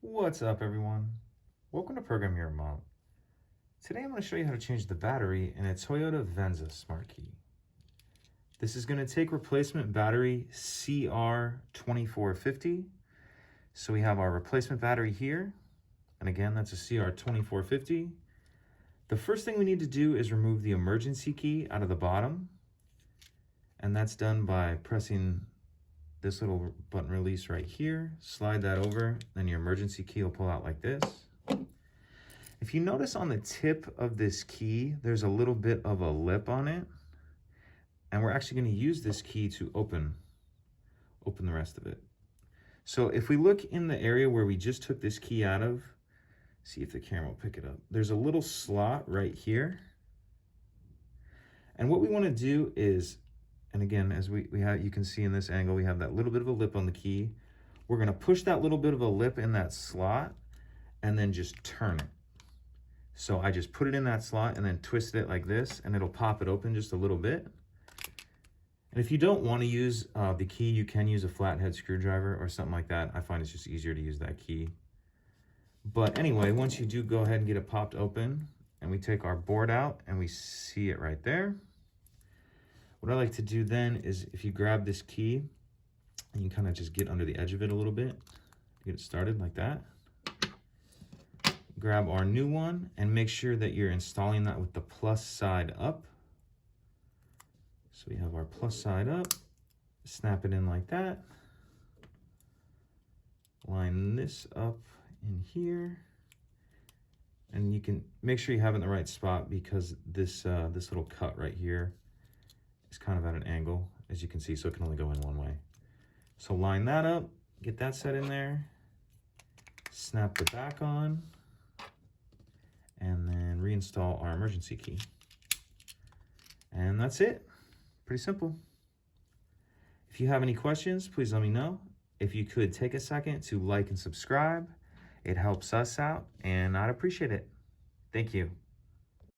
What's up, everyone? Welcome to Program Your Mom. Today I'm going to show you how to change the battery in a Toyota Venza smart key. This is going to take replacement battery CR2450. So we have our replacement battery here, and again that's a CR2450. The first thing we need to do is remove the emergency key out of the bottom, and that's done by pressing this little button release right here. Slide that over, then your emergency key will pull out like this. If you notice on the tip of this key, there's a little bit of a lip on it, and we're actually going to use this key to open the rest of it. So if we look in the area where we just took this key out of, see if the camera will pick it up. There's a little slot right here. And what we want to do is, and again, as you can see in this angle, we have that little bit of a lip on the key. We're going to push that little bit of a lip in that slot and then just turn it. So I just put it in that slot and then twist it like this, and it'll pop it open just a little bit. And if you don't want to use the key, you can use a flathead screwdriver or something like that. I find it's just easier to use that key. But anyway, once you do go ahead and get it popped open, and we take our board out and we see it right there. What I like to do then is, if you grab this key, and you kind of just get under the edge of it a little bit to get it started like that. Grab our new one and make sure that you're installing that with the plus side up. So we have our plus side up, snap it in like that. Line this up in here. And you can make sure you have it in the right spot, because this little cut right here is kind of at an angle, as you can see, so it can only go in one way. So line that up, get that set in there, snap the back on, and then reinstall our emergency key. And that's it. Pretty simple. If you have any questions, please let me know. If you could take a second to like and subscribe, it helps us out, and I'd appreciate it. Thank you.